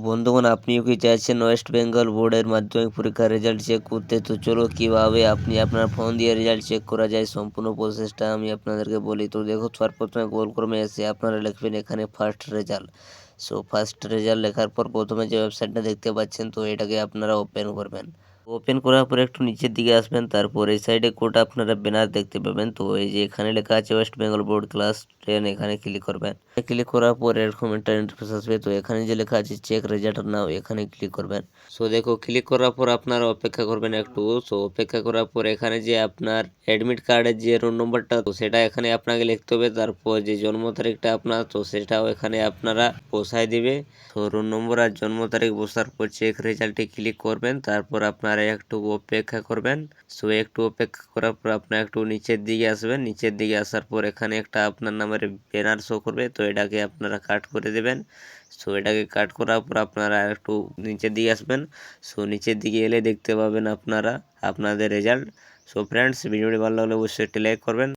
বন্ধুগণ, আপনিও কি চাইছেন ওয়েস্ট বেঙ্গল বোর্ডের মাধ্যমিক পরীক্ষার রেজাল্ট চেক করতে? তো চলো কিভাবে আপনি আপনার ফোন দিয়ে রেজাল্ট চেক করা যায় সম্পূর্ণ প্রসেসটা আমি আপনাদেরকে বলি। তো দেখো, প্রথমে গুগল ক্রোমে এসে আপনারা লিখবেন এখানে first result. So first result লেখার পর প্রথমে যে ওয়েবসাইটটা দেখতে পাচ্ছেন, তো এটাকে আপনারা ওপেন করবেন। ওপেন করার পরে একটু নিচের দিকে আসবেন, তারপর এই সাইডে কোটা আপনারা ব্যানার দেখতে পাবেন। তো এই যে এখানে লেখা আছে ওয়েস্ট বেঙ্গল বোর্ড ক্লাস 10, এখানে ক্লিক করবেন। ক্লিক করার পর এরকম একটা ইন্টারফেস আসবে। তো এখানে যে লেখা আছে চেক রেজাল্ট নাও, এখানে ক্লিক করবেন। সো দেখো, ক্লিক করার পর আপনারা অপেক্ষা করবেন একটু। সো অপেক্ষা করার পর এখানে যে আপনার অ্যাডমিট কার্ডের যে রোল নম্বরটা, তো সেটা এখানে আপনাকে লিখতে হবে। তারপর যে জন্ম তারিখটা আপনার, তো সেটাও এখানে আপনারা বসায় দিবে। তো রোল নম্বর আর জন্ম তারিখ বসার পর চেক রেজাল্টে ক্লিক করবেন। তারপর আপনারা একটু অপেক্ষা করবেন। সো একটু অপেক্ষা করার পর আপনার একটু নিচের দিকে আসবেন। নিচের দিকে আসার পর এখানে একটা আপনার নামের ব্যানার শো করবে, তো এটাকে আপনারা কাট করে দেবেন। সো এটাকে কাট করার পর আপনারা একটু নিচের দিকে আসবেন। সো নিচের দিকে এলে দেখতে পাবেন আপনারা আপনাদের রেজাল্ট। সো ফ্রেন্ডস, ভিডিওটি ভালো লাগলে অবশ্যই একটি লাইক করবেন।